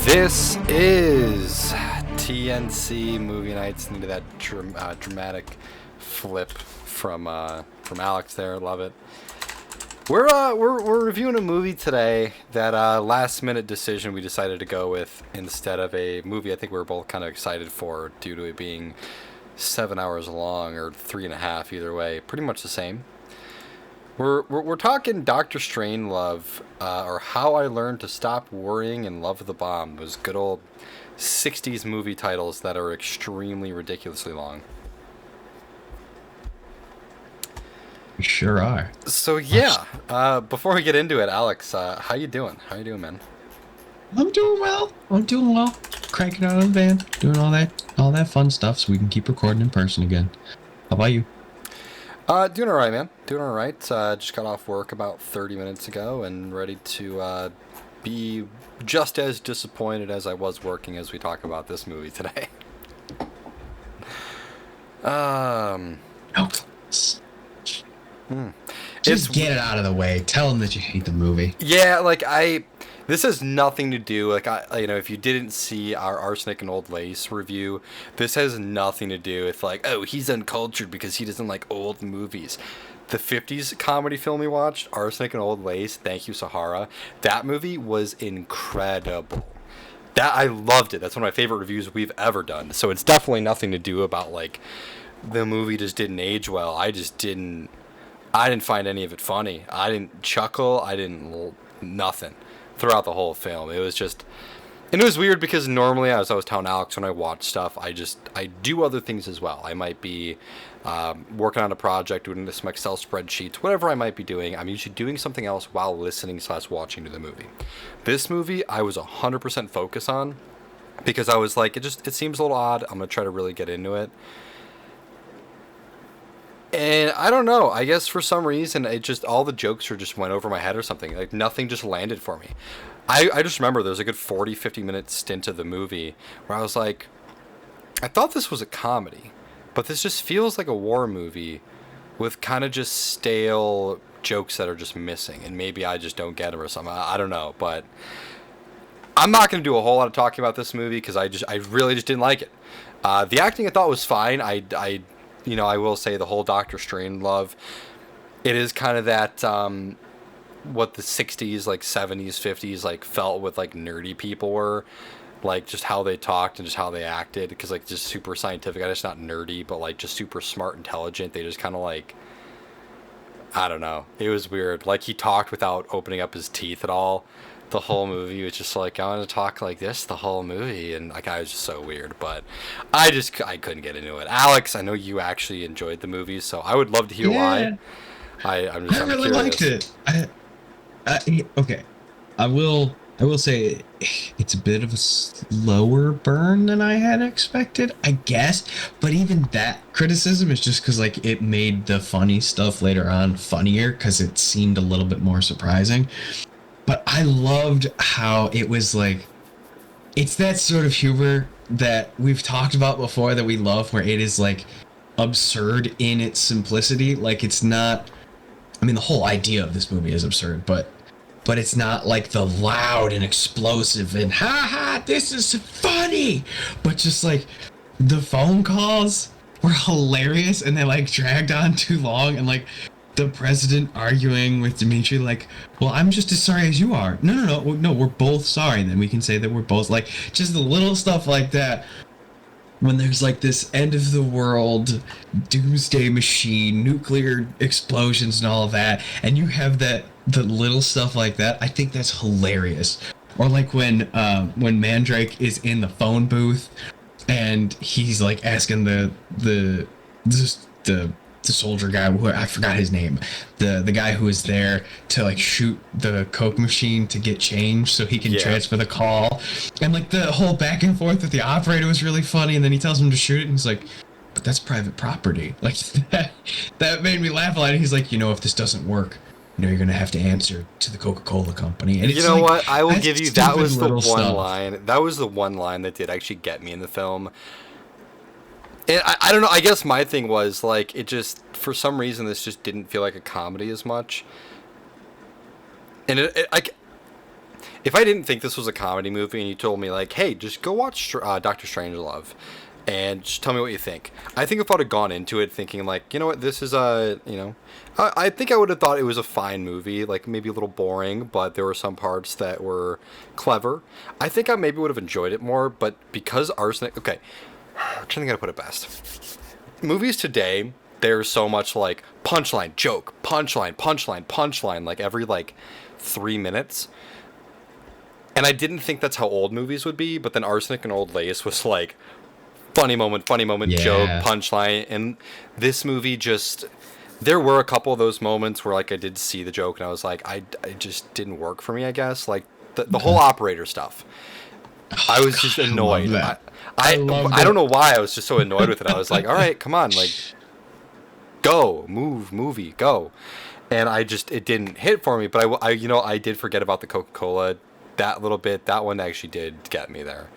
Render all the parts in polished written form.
This is TNC Movie Nights. Into that dramatic flip from Alex there. Love it. We're reviewing a movie today that last minute decision we decided to go with instead of a movie I think we were both kind of excited for due to it being 7 hours long or 3.5 either way, pretty much the same. We're talking Dr. Strangelove, or How I Learned to Stop Worrying and Love the Bomb. Those good old 60s movie titles that are extremely ridiculously long. Sure are. So yeah, before we get into it, Alex, how you doing? How you doing, man? I'm doing well. Cranking out on the van, doing all that fun stuff so we can keep recording in person again. How about you? Doing all right, man. Doing all right. Just got off work about 30 minutes ago and ready to be just as disappointed as I was working as we talk about this movie today. No. Just get it out of the way. Tell them that you hate the movie. Yeah, this has nothing to do, if you didn't see our Arsenic and Old Lace review, this has nothing to do with, oh, he's uncultured because he doesn't like old movies. The 50s comedy film we watched, Arsenic and Old Lace, thank you, Sahara, that movie was incredible. I loved it. That's one of my favorite reviews we've ever done. So it's definitely nothing to do about, the movie just didn't age well. I didn't find any of it funny. I didn't chuckle. Nothing throughout the whole film. It was just, and it was weird because normally, as I was telling Alex, when I watch stuff, I do other things as well. I might be working on a project, doing some Excel spreadsheets, whatever I might be doing. I'm usually doing something else while listening / watching to the movie. This movie, I was 100% focused on because I was like, it seems a little odd. I'm going to try to really get into it. And I don't know, I guess for some reason, all the jokes just went over my head or something. Nothing just landed for me. I just remember there was a good 40-50 minute stint of the movie where I was like, I thought this was a comedy, but this just feels like a war movie with kind of just stale jokes that are just missing. And maybe I just don't get them or something. I don't know, but I'm not going to do a whole lot of talking about this movie because I really just didn't like it. The acting I thought was fine. I will say the whole Dr. Strangelove, it is kind of that, what the 60s, 70s, 50s, felt with, nerdy people were. Just how they talked and just how they acted. Because, just super scientific. I just not nerdy, but, just super smart, intelligent. They just kind of, I don't know. It was weird. He talked without opening up his teeth at all. The whole movie was just I want to talk like this the whole movie, and I was just so weird, but I couldn't get into it. Alex, I know you actually enjoyed the movie, so I would love to hear why. I'm really liked it. Okay, I will say it's a bit of a slower burn than I had expected, I guess, but even that criticism is just because it made the funny stuff later on funnier because it seemed a little bit more surprising. But I loved how it was it's that sort of humor that we've talked about before that we love, where it is absurd in its simplicity. It's not, the whole idea of this movie is absurd, but it's not the loud and explosive and ha, this is funny. But just the phone calls were hilarious and they dragged on too long, and the president arguing with Dimitri, well, I'm just as sorry as you are. No, we're both sorry. And then we can say that we're both just the little stuff like that. When there's this end of the world, doomsday machine, nuclear explosions and all of that, and you have the little stuff like that, I think that's hilarious. Or when Mandrake is in the phone booth and he's asking the soldier guy, who I forgot his name, the guy who was there to shoot the Coke machine to get change so he can transfer the call, and the whole back and forth with the operator was really funny, and then he tells him to shoot it and he's like, but that's private property. That made me laugh a lot. And he's like, if this doesn't work, you're gonna have to answer to the Coca-Cola company. And it's what, I will give you, that was the one stuff. line that was the one line that did actually get me in the film. And I don't know, I guess my thing was, it just, for some reason, this just didn't feel like a comedy as much. And if I didn't think this was a comedy movie and you told me like, hey, just go watch Doctor Strangelove, and just tell me what you think. I think if I'd have gone into it thinking like, you know what, this is I think I would have thought it was a fine movie, like maybe a little boring, but there were some parts that were clever. I think I maybe would have enjoyed it more, but because arsenic, okay, I'm trying to put it best. Movies today, there's so much like punchline, joke, punchline, punchline, punchline, like every like 3 minutes. And I didn't think that's how old movies would be, but then Arsenic and Old Lace was like funny moment, Yeah. joke, punchline. And this movie just, there were a couple of those moments where like I did see the joke and I was like, I just didn't work for me, I guess. Like the whole operator stuff. I was just annoyed. I don't know why I was just so annoyed with it. I was like, all right, come on, like, go, movie, go. And it didn't hit for me, but I did forget about the Coca-Cola that little bit. That one actually did get me there.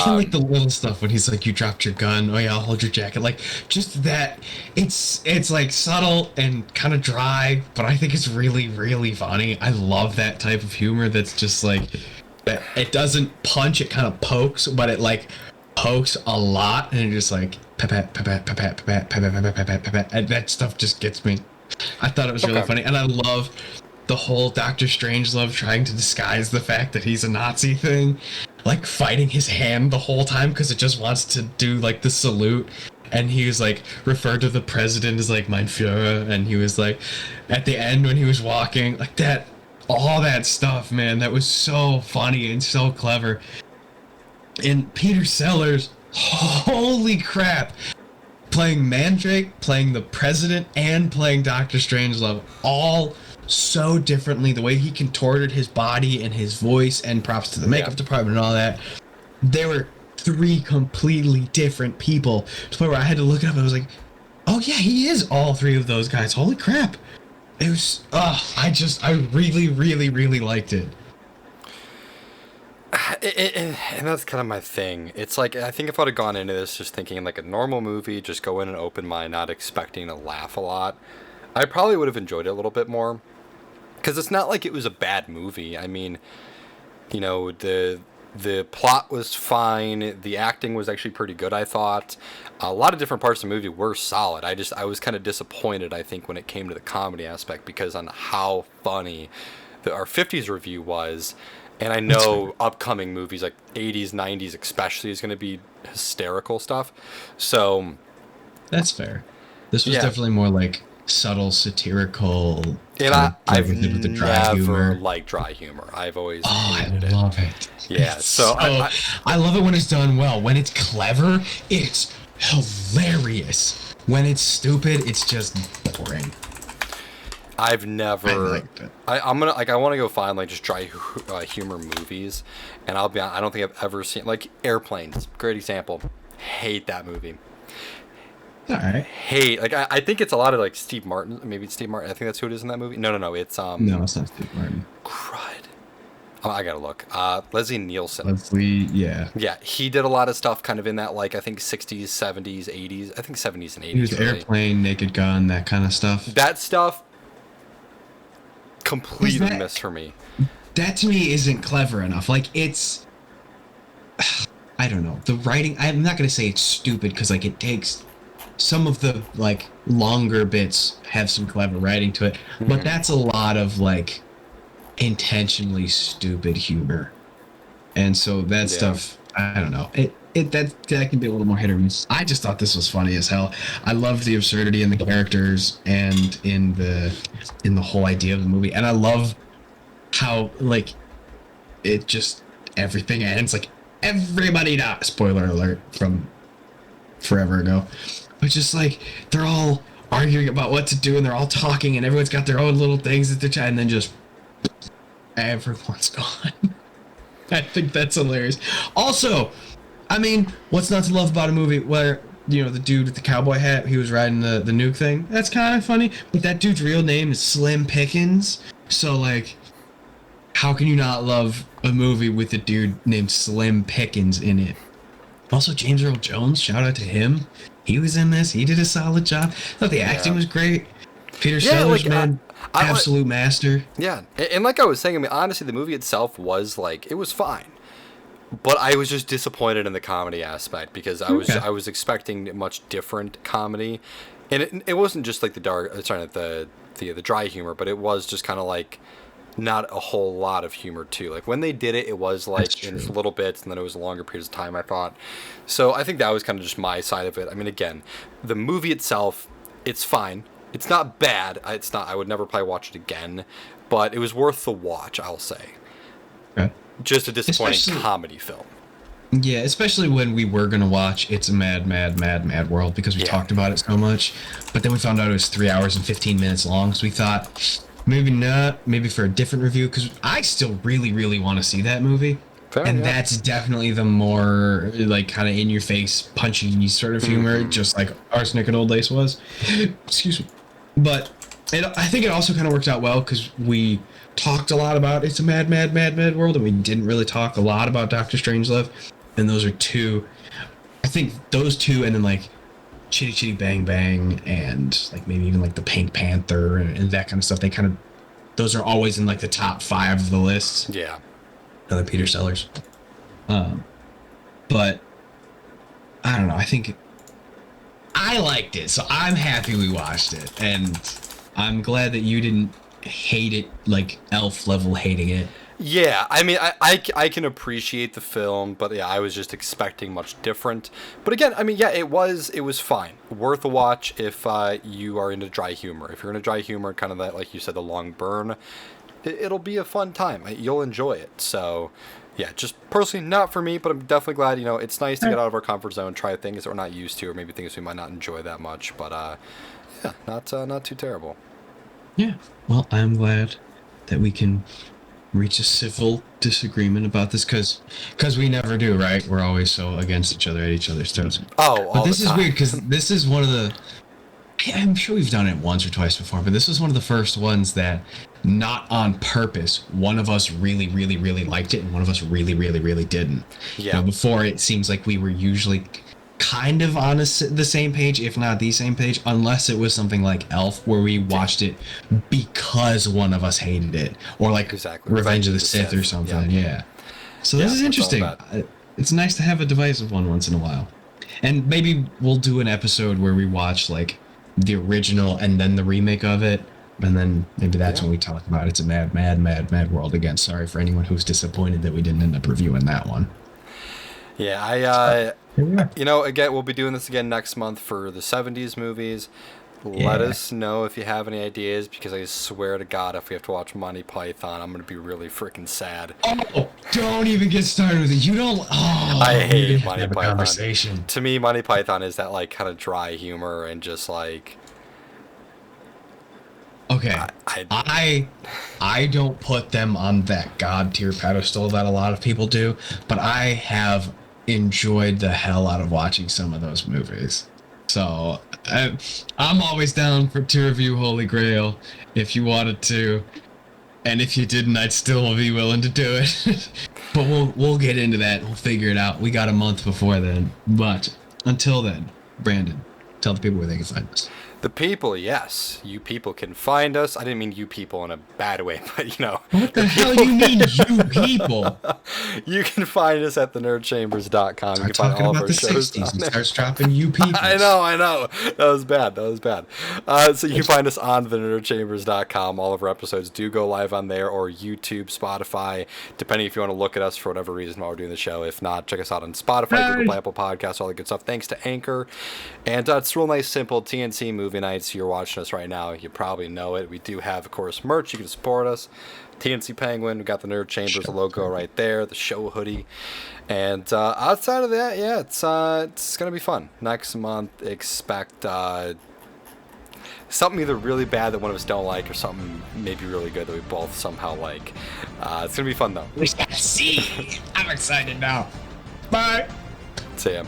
Even like the little stuff when he's like, you dropped your gun, oh yeah, I'll hold your jacket, like just that, it's like subtle and kind of dry, but I think it's really, really funny. I love that type of humor that's just like that. It doesn't punch, it kind of pokes, but it like pokes a lot, and just like pepet, pepet, pepet, pepet, pepet, pepet, pepet, pepet, and that stuff just gets me. I thought it was really funny, and I love the whole Doctor Strangelove trying to disguise the fact that he's a Nazi thing, like fighting his hand the whole time because it just wants to do like the salute, and he was like referred to the president as like mein Führer, and he was like at the end when he was walking like that, all that stuff, man, that was so funny and so clever. And Peter Sellers, holy crap, playing Mandrake, playing the president, and playing Doctor Strangelove, all so differently. The way he contorted his body and his voice, and props to the makeup department and all that. There were 3 completely different people to the point where I had to look it up. I was like, oh yeah, he is all 3 of those guys. Holy crap. It was, I really, really, really liked it. And that's kind of my thing. It's like, I think if I'd have gone into this just thinking like a normal movie, just go in an open mind, not expecting to laugh a lot, I probably would have enjoyed it a little bit more. Because it's not like it was a bad movie. I mean, the plot was fine. The acting was actually pretty good, I thought. A lot of different parts of the movie were solid. I was kind of disappointed, I think, when it came to the comedy aspect, because on how funny our 50s review was. And I know upcoming movies like 80s, 90s especially is going to be hysterical stuff. So that's fair. This was definitely more like subtle, satirical. And I've never liked dry humor. I've always hated it. I love it. Yeah, so I love it when it's done well. When it's clever, it's hilarious. When it's stupid, it's just boring. I've never. I liked it. I want to go find like just dry humor movies, and I'll be honest, I don't think I've ever seen like Airplanes. Great example. Hate that movie. All right. I think it's a lot of like Steve Martin. Maybe it's Steve Martin. I think that's who it is in that movie. No. It's No, it's not Steve Martin. Crud. Oh, I gotta look. Leslie Nielsen. Yeah. Yeah, he did a lot of stuff kind of in that like I think 60s, 70s, 80s. I think 70s and 80s. He was really. Airplane, Naked Gun, that kind of stuff. That stuff completely missed for me. That to me isn't clever enough. Like it's, I don't know. The writing. I'm not gonna say it's stupid because like it takes. Some of the like longer bits have some clever writing to it, but that's a lot of like intentionally stupid humor, and so that stuff, I don't know. That can be a little more hit or miss. I just thought this was funny as hell. I loved the absurdity in the characters and in the whole idea of the movie, and I love how like it just everything ends like everybody dies. Spoiler alert from forever ago. But just like they're all arguing about what to do, and they're all talking, and everyone's got their own little things that they're trying, and then just everyone's gone. I think that's hilarious. Also, I mean, what's not to love about a movie where the dude with the cowboy hat, he was riding the nuke thing? That's kind of funny. But that dude's real name is Slim Pickens. So like, how can you not love a movie with a dude named Slim Pickens in it? Also, James Earl Jones, shout out to him. He was in this. He did a solid job. I thought the acting was great. Peter Sellers, man. absolute master. Yeah, and like I was saying, I mean, honestly, the movie itself was like, it was fine. But I was just disappointed in the comedy aspect because I was expecting a much different comedy, and it wasn't just like the the dry humor, but it was just kind of like not a whole lot of humor too. Like when they did it, it was like in little bits, and then it was longer periods of time, I thought. So I think that was kind of just my side of it. I mean, again, the movie itself, it's fine. It's not bad. It's not. I would never probably watch it again, but it was worth the watch, I'll say. Okay. Just a disappointing comedy film. Yeah, especially when we were gonna watch It's a Mad, Mad, Mad, Mad World because we talked about it so much, but then we found out it was 3 hours and 15 minutes long. So we thought maybe not, maybe for a different review because I still really, really want to see that movie. Fair, and that's definitely the more like kind of in your face, punchy sort of humor, just like Arsenic and Old Lace was. Excuse me, but I think it also kind of worked out well because we talked a lot about It's a Mad, Mad, Mad, Mad World, and we didn't really talk a lot about Doctor Strangelove. And those are two, I think those two, and then like Chitty Chitty Bang Bang, and like maybe even like the Pink Panther and that kind of stuff. They kind of, those are always in like the top 5 of the list. Yeah. Another Peter Sellers. But I don't know. I think I liked it, so I'm happy we watched it, and I'm glad that you didn't hate it like Elf level hating it. Yeah, I mean, I can appreciate the film, but yeah, I was just expecting much different. But again, I mean, yeah, it was fine, worth a watch if you are into dry humor. If you're into dry humor, kind of that, like you said, the long burn, it'll be a fun time. You'll enjoy it. So, yeah, just personally not for me, but I'm definitely glad. It's nice to get out of our comfort zone, try things that we're not used to, or maybe things we might not enjoy that much. But yeah, not too terrible. Yeah, well, I'm glad that we can reach a civil disagreement about this because we never do, right? We're always so against each other, at each other's throats. Oh, but this is weird because this is one of the, I'm sure we've done it once or twice before, but this was one of the first ones that, not on purpose, one of us really, really, really liked it and one of us really, really, really didn't. Yeah. Before, it seems like we were usually kind of on the same page, if not the same page, unless it was something like Elf, where we watched it because one of us hated it, or like Revenge of the Sith or something. Yeah. So this is interesting. It's nice to have a divisive one once in a while, and maybe we'll do an episode where we watch like the original and then the remake of it, and then maybe that's when we talk about It's a Mad, Mad, Mad, Mad World again. Sorry for anyone who's disappointed that we didn't end up reviewing that one. Yeah, again, we'll be doing this again next month for the 70s movies. Let us know if you have any ideas, because I swear to God, if we have to watch Monty Python, I'm going to be really freaking sad. Oh, don't even get started with it. You don't... Oh, I hate Monty Python. Conversation. To me, Monty Python is that, like, kind of dry humor and just, like... Okay, I don't put them on that god tier pedestal that a lot of people do, but I have enjoyed the hell out of watching some of those movies. So I'm always down to review Holy Grail if you wanted to, and if you didn't, I'd still be willing to do it. But we'll get into that. We'll figure it out. We got a month before then, but until then, Brandon, tell the people where they can find us. The people, yes. You people can find us. I didn't mean you people in a bad way, but What the hell do you mean, you people? You can find us at thenerdchambers.com. You can find all of our about the 60s and starts dropping you people. I know. That was bad. So you can find us on thenerdchambers.com. All of our episodes do go live on there, or YouTube, Spotify, depending if you want to look at us for whatever reason while we're doing the show. If not, check us out on Spotify, Google Play, Apple Podcasts, all that good stuff. Thanks to Anchor. And it's real nice, simple TNC movie nights. You're watching us right now, you probably know it. We do have, of course, merch. You can support us. TNC Penguin, we got the Nerd Chambers logo right there, the show hoodie, and outside of that, yeah, it's gonna be fun. Next month, expect something either really bad that one of us don't like, or something maybe really good that we both somehow like. It's gonna be fun though. We gotta see. I'm excited now. Bye. See ya.